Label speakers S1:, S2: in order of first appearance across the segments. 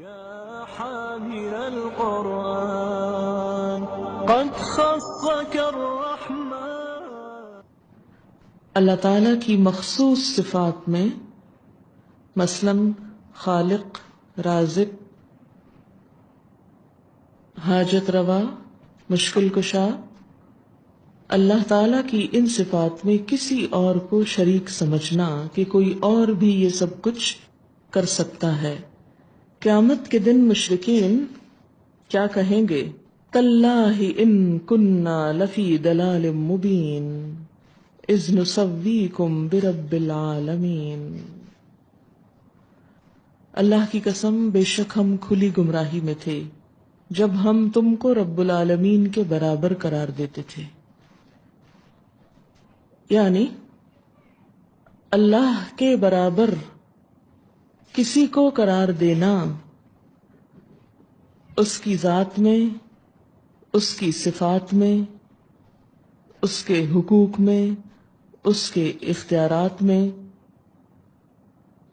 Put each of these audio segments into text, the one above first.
S1: يا حامل القرآن قد خصك الرحمن.
S2: اللہ تعالیٰ کی مخصوص صفات میں مثلاً خالق، رازق، حاجت روا، مشکل کشا، اللہ تعالیٰ کی ان صفات میں کسی اور کو شریک سمجھنا کہ کوئی اور بھی یہ سب کچھ کر سکتا ہے، قیامت کے دن مشرکین کیا کہیں گے؟ تاللہ ان کننا لفی ضلال مبین اذ نسویکم برب العالمین. اللہ کی قسم بے شک ہم کھلی گمراہی میں تھے جب ہم تم کو رب العالمین کے برابر قرار دیتے تھے. یعنی اللہ کے برابر کسی کو قرار دینا اس کی ذات میں، اس کی صفات میں، اس کے حقوق میں، اس کے اختیارات میں،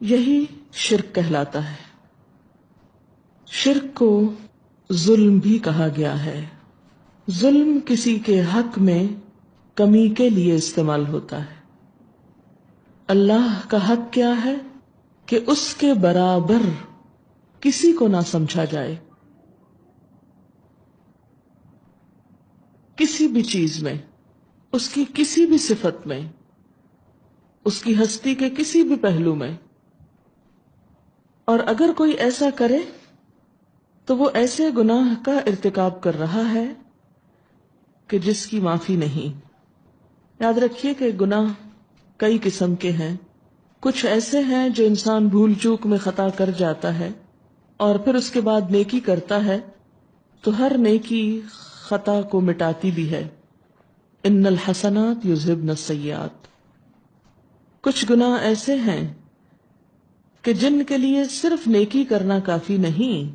S2: یہی شرک کہلاتا ہے. شرک کو ظلم بھی کہا گیا ہے. ظلم کسی کے حق میں کمی کے لیے استعمال ہوتا ہے. اللہ کا حق کیا ہے کہ اس کے برابر کسی کو نہ سمجھا جائے، کسی بھی چیز میں، اس کی کسی بھی صفت میں، اس کی ہستی کے کسی بھی پہلو میں. اور اگر کوئی ایسا کرے تو وہ ایسے گناہ کا ارتکاب کر رہا ہے کہ جس کی معافی نہیں. یاد رکھیے کہ گناہ کئی قسم کے ہیں. کچھ ایسے ہیں جو انسان بھول چوک میں خطا کر جاتا ہے اور پھر اس کے بعد نیکی کرتا ہے تو ہر نیکی خطا کو مٹاتی بھی ہے. ان الحسنات یذہبن السیئات. کچھ گناہ ایسے ہیں کہ جن کے لیے صرف نیکی کرنا کافی نہیں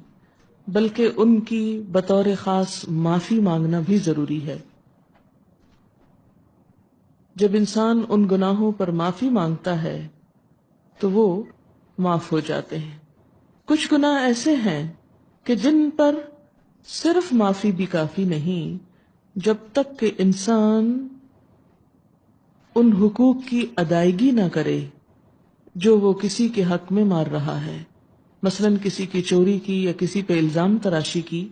S2: بلکہ ان کی بطور خاص معافی مانگنا بھی ضروری ہے. جب انسان ان گناہوں پر معافی مانگتا ہے تو وہ معاف ہو جاتے ہیں. کچھ گناہ ایسے ہیں کہ جن پر صرف معافی بھی کافی نہیں جب تک کہ انسان ان حقوق کی ادائیگی نہ کرے جو وہ کسی کے حق میں مار رہا ہے. مثلاً کسی کی چوری کی یا کسی پہ الزام تراشی کی.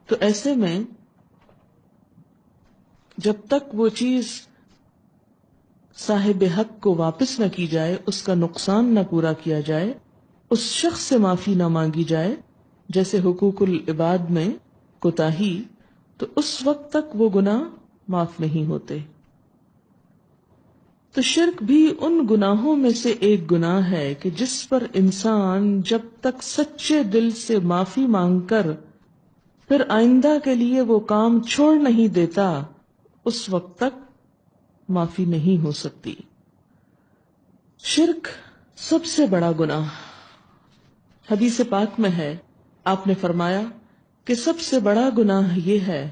S2: تو ایسے میں جب تک وہ چیز صاحب حق کو واپس نہ کی جائے، اس کا نقصان نہ پورا کیا جائے، اس شخص سے معافی نہ مانگی جائے، جیسے حقوق العباد میں کوتاہی، تو اس وقت تک وہ گناہ معاف نہیں ہوتے. تو شرک بھی ان گناہوں میں سے ایک گناہ ہے کہ جس پر انسان جب تک سچے دل سے معافی مانگ کر پھر آئندہ کے لیے وہ کام چھوڑ نہیں دیتا، اس وقت تک معافی نہیں ہو سکتی. شرک سب سے بڑا گناہ. حدیث پاک میں ہے، آپ نے فرمایا کہ سب سے بڑا گناہ یہ ہے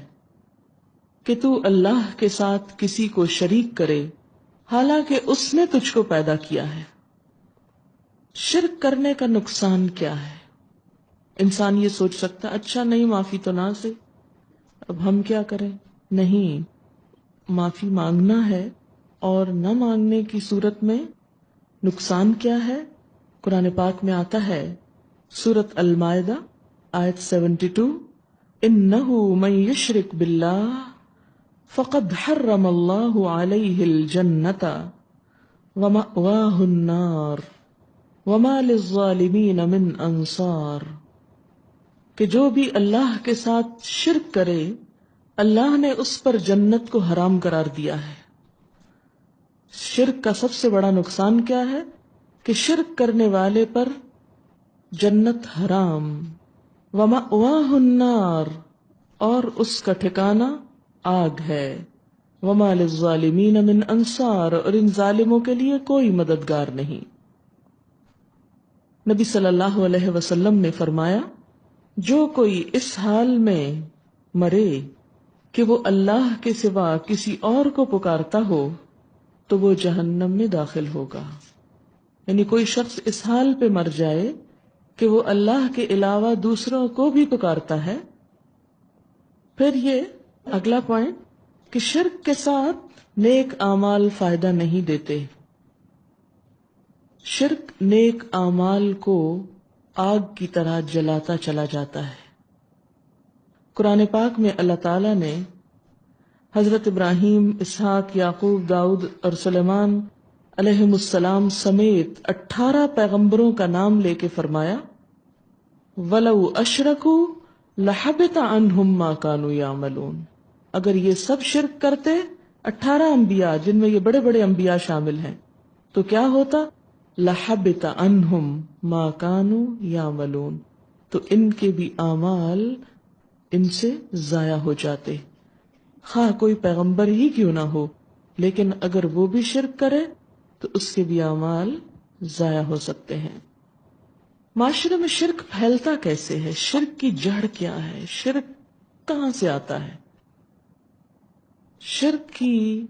S2: کہ تو اللہ کے ساتھ کسی کو شریک کرے حالانکہ اس نے تجھ کو پیدا کیا ہے. شرک کرنے کا نقصان کیا ہے؟ انسان یہ سوچ سکتا اچھا نہیں معافی تو نہ سے، اب ہم کیا کریں؟ نہیں، معافی مانگنا ہے. اور نہ مانگنے کی صورت میں نقصان کیا ہے؟ قرآن پاک میں آتا ہے، سورۃ المائدہ آیت 72، انہ من یشرک باللہ فقد حرم اللہ علیہ الجنۃ ومأواہ النار وما للظالمین من انصار. کہ جو بھی اللہ کے ساتھ شرک کرے اللہ نے اس پر جنت کو حرام قرار دیا ہے. شرک کا سب سے بڑا نقصان کیا ہے کہ شرک کرنے والے پر جنت حرام، ومأواہ النار، اور اس کا ٹھکانہ آگ ہے، وما للظالمین من انصار، اور ان ظالموں کے لیے کوئی مددگار نہیں. نبی صلی اللہ علیہ وسلم نے فرمایا، جو کوئی اس حال میں مرے کہ وہ اللہ کے سوا کسی اور کو پکارتا ہو تو وہ جہنم میں داخل ہوگا. یعنی کوئی شخص اس حال پہ مر جائے کہ وہ اللہ کے علاوہ دوسروں کو بھی پکارتا ہے. پھر یہ اگلا پوائنٹ کہ شرک کے ساتھ نیک اعمال فائدہ نہیں دیتے. شرک نیک اعمال کو آگ کی طرح جلاتا چلا جاتا ہے. قرآن پاک میں اللہ تعالیٰ نے حضرت ابراہیم، اسحاق، یعقوب، داؤد اور سلیمان علیہم السلام سمیت 18 پیغمبروں کا نام لے کے فرمایا وَلَوْ أَشْرَكُوا لَحَبِطَ عَنْهُمْ مَا كَانُوا يَعْمَلُونَ. اگر یہ سب شرک کرتے، 18 انبیاء جن میں یہ بڑے بڑے انبیاء شامل ہیں، تو کیا ہوتا؟ لَحَبِطَ عَنْهُمْ مَا كَانُوا يَعْمَلُونَ. تو ان کے بھی اعمال ان سے ضائع ہو جاتے، خواہ کوئی پیغمبر ہی کیوں نہ ہو. لیکن اگر وہ بھی شرک کرے تو اس کے بھی اعمال ضائع ہو سکتے ہیں. معاشرے میں شرک پھیلتا کیسے ہے؟ شرک کی جڑ کیا ہے؟ شرک کہاں سے آتا ہے؟ شرک کی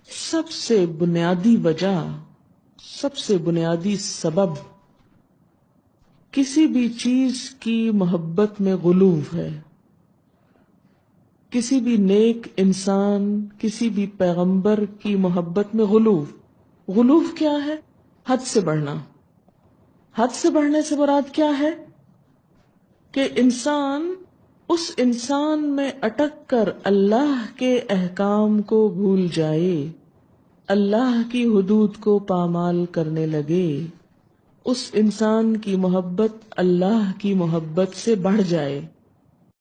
S2: سب سے بنیادی وجہ، سب سے بنیادی سبب کسی بھی چیز کی محبت میں غلو ہے. کسی بھی نیک انسان، کسی بھی پیغمبر کی محبت میں غلو. غلو کیا ہے؟ حد سے بڑھنا. حد سے بڑھنے سے مراد کیا ہے؟ کہ انسان اس انسان میں اٹک کر اللہ کے احکام کو بھول جائے، اللہ کی حدود کو پامال کرنے لگے، اس انسان کی محبت اللہ کی محبت سے بڑھ جائے.